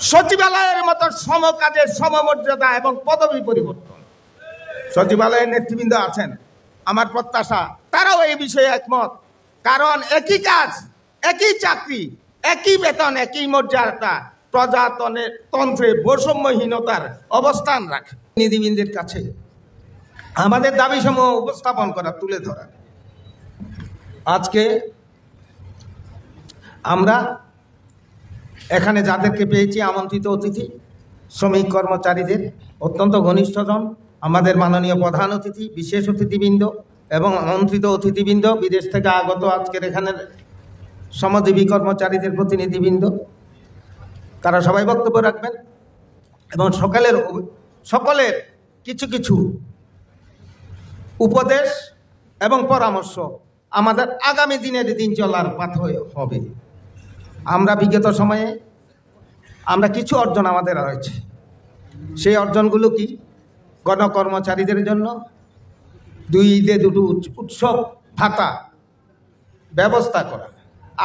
সচিবালয়ের মতো সমকাজের সমমর্যাদা এবং পদবি পরিবর্তন। সচিবালয়ের নেতৃবৃন্দ আছেন, আমার প্রত্যাশা তারাও এই বিষয়ে একমত, কারণ একই কাজ, একই চাকরি, একই বেতন, একই মর্যাদা প্রজাতন্ত্রে বৈষম্যহীনতার অবস্থান রাখে। প্রতিনিধিবৃন্দের কাছে আমাদের দাবিসমূহ উপস্থাপন করা, তুলে ধরা। আজকে আমরা এখানে যাদেরকে পেয়েছি আমন্ত্রিত অতিথি, শ্রমিক কর্মচারীদের অত্যন্ত ঘনিষ্ঠজন, আমাদের মাননীয় প্রধান অতিথি, বিশেষ অতিথিবৃন্দ এবং আমন্ত্রিত অতিথিবৃন্দ, বিদেশ থেকে আগত আজকের এখানের শ্রমজীবী কর্মচারীদের প্রতিনিধিবৃন্দ, তারা সবাই বক্তব্য রাখবেন এবং সকলের কিছু কিছু উপদেশ এবং পরামর্শ আমাদের আগামী দিনের দিন চলার পথ হবে। আমরা বিগত সময়ে আমরা কিছু অর্জন আমাদের রয়েছে, সেই অর্জনগুলো কি? গণকর্মচারীদের জন্য 2 ঈদে 2 উৎসব ভাতা ব্যবস্থা করা।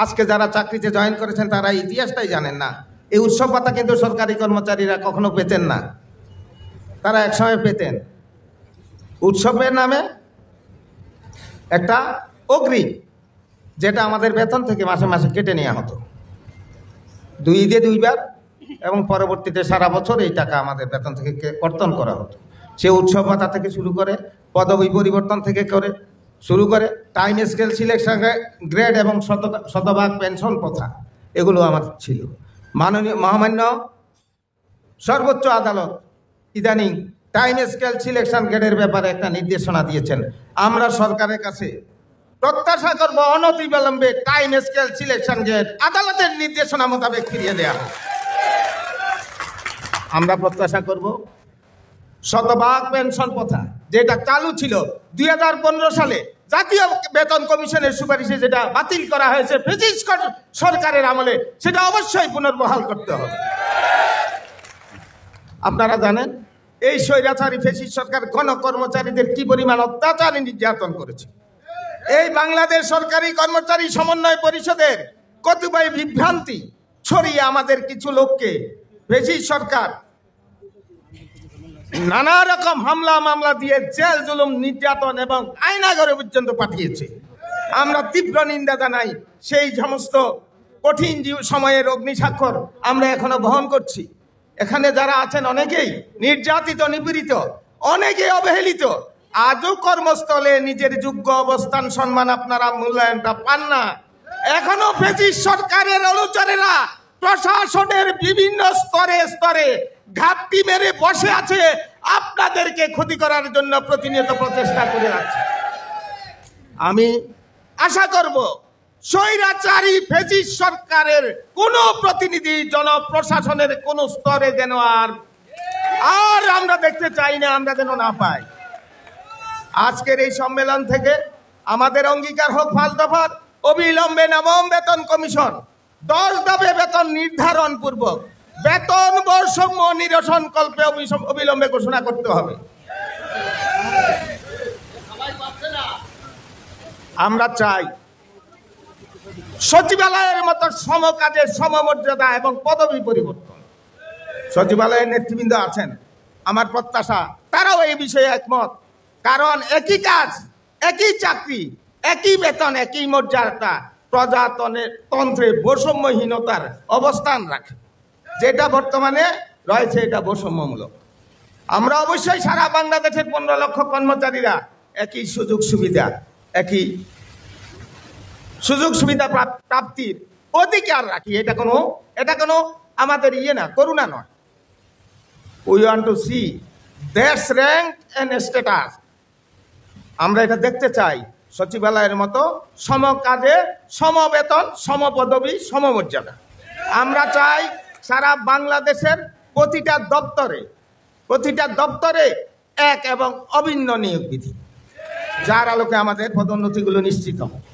আজকে যারা চাকরিতে জয়েন করেছেন তারা ইতিহাসটাই জানেন না। এই উৎসব ভাতা কিন্তু সরকারি কর্মচারীরা কখনো পেতেন না, তারা একসময় পেতেন। উৎসবের নামে একটা অগ্রিম, যেটা আমাদের বেতন থেকে মাসে মাসে কেটে নেওয়া হতো 2 ঈদে 2 বার, এবং পরবর্তীতে সারা বছর এই টাকা আমাদের বেতন থেকে কর্তন করা হতো। সে উৎসব ভাতা থেকে শুরু করে, পদবি পরিবর্তন থেকে শুরু করে, টাইম স্কেল সিলেকশন গ্রেড এবং শতভাগ পেনশন প্রথা, এগুলো আমার ছিল। মাননীয় মহামান্য সর্বোচ্চ আদালত ইদানিং টাইম স্কেল সিলেকশন গ্রেডের ব্যাপারে একটা নির্দেশনা দিয়েছেন। আমরা সরকারের কাছে প্রত্যাশা করব অনতিবিলম্বে টাইম স্কেল সিলেকশন গ্রেড আদালতের নির্দেশনা মোতাবেক ফিরিয়ে দেওয়া হবে। আমরা প্রত্যাশা করব শতভাগ পেনশন প্রথা, যেটা চালু ছিল 2015 সালে জাতীয় বেতন কমিশনের সুপারিশে, যেটা বাতিল করা হয়েছে ফ্যাসিস্ট সরকারের আমলে, সেটা অবশ্যই পুনর্বহাল করতে হবে। আপনারা জানেন এই স্বৈরাচারী ফ্যাসিস্ট সরকার গণকর্মচারীদের কি পরিমাণ অত্যাচার নির্যাতন করেছে। এই বাংলাদেশ সরকারি কর্মচারী সমন্বয় পরিষদের কতিপয় বিভ্রান্তি ছড়িয়ে আমাদের কিছু লোককে ফ্যাসিস্ট সরকার নানা রকম হামলা মামলা দিয়ে জেল জুলুম নির্যাতন এবং আয়নাঘরে পর্যন্ত পাঠিয়েছে। আমরা তীব্র নিন্দা জানাই। সেই সমস্ত কঠিন সময়ের অগ্নিস্বাক্ষর আমরা এখনো বহন করছি। এখানে যারা আছেন অনেকেই নির্যাতিত, নিপীড়িত, অনেকে অবহেলিত। আজও কর্মস্থলে নিজের যোগ্য অবস্থান সম্মান আপনারা মূল্যায়নটা পান না। এখনো ফ্যাসিস্ট সরকারের অনুচরেরা প্রশাসনের বিভিন্ন স্তরে স্তরে ঘাপটি মেরে বসে আছে, আপনাদেরকে ক্ষতি করার জন্য প্রতিনিয়ত প্রচেষ্টা করে যাচ্ছে। আমি আশা করব স্বৈরাচারী ফ্যাসিস্ট সরকারের কোন প্রতিনিধি জনপ্রশাসনের কোন স্তরে যেন আর আমরা দেখতে চাই না, আমরা যেন না পাই। আজকের এই সম্মেলন থেকে আমাদের অঙ্গীকার হোক 5 দফার অবিলম্বে নবম বেতন কমিশন 10 দফে বেতন নির্ধারণ পূর্বক বেতন বৈষম্য নিরসন কল্পে অবিলম্বে ঘোষণা করতে হবে। আমরা চাই সচিবালয়ের মতো সমকাজের সমমর্যাদা এবং পদবি পরিবর্তন। সচিবালয়ের নেতৃবৃন্দ আছেন, আমার প্রত্যাশা তারাও এই বিষয়ে একমত, কারণ একই কাজ, একই চাকরি, একই বেতন, একই মর্যাদা প্রজাতন্ত্রে বৈষম্যহীনতার অবস্থান রাখে। যেটা বর্তমানে রয়েছে এটা বৈষম্যমূলক। আমরা অবশ্যই সারা বাংলাদেশের 15 লক্ষ কর্মচারীরা একই সুযোগ সুবিধা প্রাপ্তির অধিকার রাখি। এটা কোনো আমাদের না, করুণা নয়। We want to see that's rank and status. আমরা এটা দেখতে চাই সচিবালয়ের মতো সমকাজে সমবেতন, সমপদবি, সমমর্যাদা। আমরা চাই সারা বাংলাদেশের প্রতিটা দপ্তরে এক এবং অভিন্ন নিয়োগ বিধি, যার আলোকে আমাদের পদোন্নতিগুলো নিশ্চিত হয়।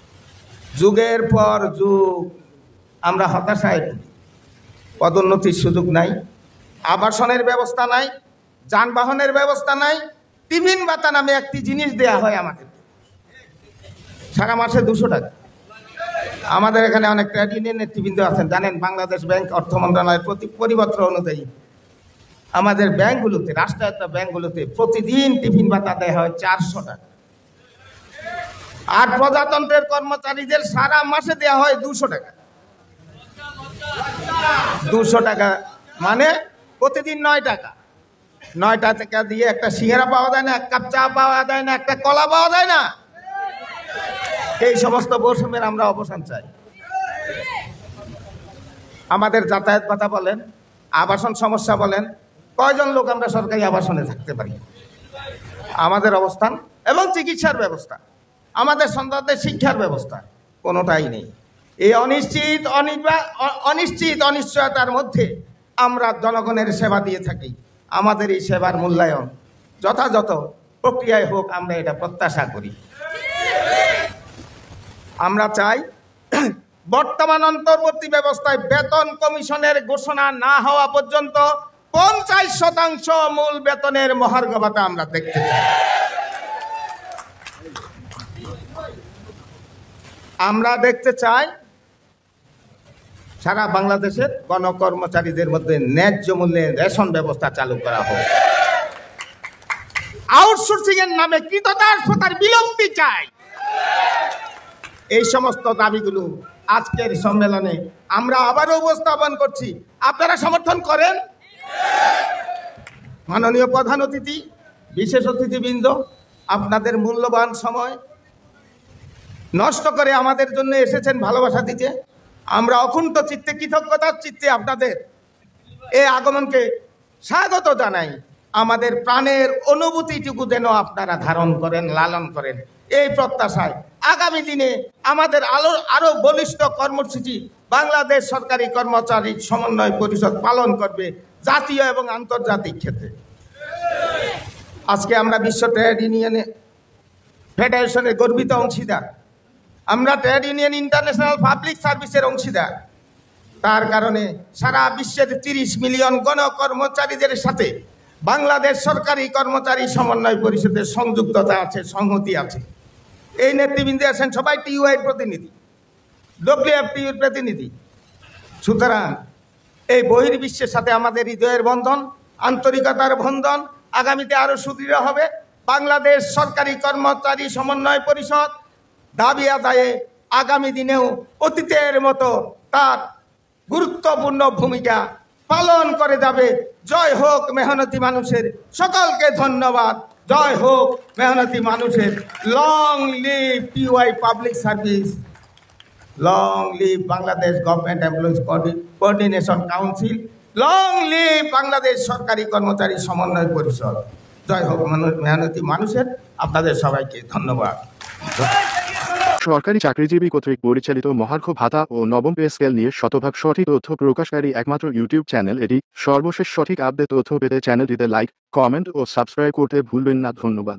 যুগের পর যুগ আমরা হতাশায়, পদোন্নতির সুযোগ নাই, আবাসনের ব্যবস্থা নাই, যানবাহনের ব্যবস্থা নাই, টিফিন ভাতা নামে একটি জিনিস দেয়া হয় আমাদের, সারা মাসে 200 টাকা। আমাদের এখানে অনেক ট্রেড ইউনিয়ন নেতৃবৃন্দ আছেন, জানেন বাংলাদেশ ব্যাংক অর্থ মন্ত্রণালয়ের পরিপত্র অনুযায়ী আমাদের ব্যাংকগুলোতে, রাষ্ট্রায়ত্ত ব্যাংকগুলোতে প্রতিদিন টিফিন ভাতা দেয় হয় 400 টাকা, আর প্রজাতন্ত্রের কর্মচারীদের সারা মাসে দেওয়া হয় 200 টাকা। 200 টাকা মানে প্রতিদিন 9 টাকা। 9 টাকা দিয়ে একটা সিঙ্গারা পাওয়া যায় না, এক কাপ চা পাওয়া যায় না, একটা কলা পাওয়া যায় না। এই সমস্ত বৈষম্যের আমরা অবসান চাই। আমাদের যাতায়াত ভাতা বলেন, আবাসন সমস্যা বলেন, কয়জন লোক আমরা সরকারি আবাসনে থাকতে পারি? আমাদের অবস্থান এবং চিকিৎসার ব্যবস্থা, আমাদের সন্তানদের শিক্ষার ব্যবস্থা কোনোটাই নেই। এই অনিশ্চয়তার মধ্যে আমরা জনগণের সেবা দিয়ে থাকি। আমাদের এই সেবার মূল্যায়ন যথাযথ প্রক্রিয়ায় হোক, আমরা এটা প্রত্যাশা করি। আমরা চাই বর্তমান অন্তর্বর্তী ব্যবস্থায় বেতন কমিশনের ঘোষণা না হওয়া পর্যন্ত 50% মূল বেতনের মহার্ঘ ভাতা আমরা দেখতে চাই। আমরা দেখতে চাই সারা বাংলাদেশের গণকর্মচারীদের মধ্যে ন্যায্য মূল্যে রেশন ব্যবস্থা চালু করা হোক। আউটসোর্সিং এর নামে কৃতদাসতার বিলম্বি চাই। এই সমস্ত দাবিগুলো আজকের সম্মেলনে আমরা আবারও উপস্থাপন করছি। আপনারা সমর্থন করেন? মাননীয় প্রধান অতিথি, বিশেষ অতিথিবৃন্দ, আপনাদের মূল্যবান সময় নষ্ট করে আমাদের জন্য এসেছেন ভালোবাসা দিতে। আমরা অকুণ্ঠ চিত্তে, কৃতজ্ঞতার চিত্তে আপনাদের এই আগমনকে স্বাগত জানাই। আমাদের প্রাণের অনুভূতিটুকু যেন আপনারা ধারণ করেন, লালন করেন, এই প্রত্যাশায় আগামী দিনে আমাদের আরো বলিষ্ঠ কর্মসূচি বাংলাদেশ সরকারি কর্মচারী সমন্বয় পরিষদ পালন করবে জাতীয় এবং আন্তর্জাতিক ক্ষেত্রে। আজকে আমরা বিশ্ব ট্রেড ইউনিয়ন ফেডারেশনের গর্বিত অংশীদার, আমরা ট্রেড ইউনিয়ন ইন্টারন্যাশনাল পাবলিক সার্ভিসের অংশীদার। তার কারণে সারা বিশ্বের 30 মিলিয়ন গণকর্মচারীদের সাথে বাংলাদেশ সরকারি কর্মচারী সমন্বয় পরিষদের সংযুক্ততা আছে, সংহতি আছে। এই নেতৃবৃন্দে আছেন সবাই টিইউআইয়ের প্রতিনিধি, ডব্লিউএফটিইউর প্রতিনিধি। সুতরাং এই বহির্বিশ্বের সাথে আমাদের হৃদয়ের বন্ধন, আন্তরিকতার বন্ধন আগামীতে আরো সুদৃঢ় হবে। বাংলাদেশ সরকারি কর্মচারী সমন্বয় পরিষদ দাবি আদায়ে আগামী দিনেও অতীতের মতো তার গুরুত্বপূর্ণ ভূমিকা পালন করে যাবে। জয় হোক মেহনতি মানুষের, সকলকে ধন্যবাদ। জয় হোক মেহনতি মানুষের। Long live TUI public service, long live Bangladesh government employees coordination council, long live Bangladesh সরকারি কর্মচারী সমন্বয় পরিষদ। জয় হোক মেহনতি মানুষের। আপনাদের সবাইকে ধন্যবাদ। সরকারি চাকরিজীবী কর্তৃক পরিচালিত মহার্ঘ ভাতা ও নবম পে স্কেল নিয়ে শতভাগ সঠিক তথ্য প্রকাশকারী একমাত্র ইউটিউব চ্যানেল এটি। সর্বশেষ সঠিক আপডেট তথ্য পেতে চ্যানেলটিতে লাইক, কমেন্ট ও সাবস্ক্রাইব করতে ভুলবেন না। ধন্যবাদ।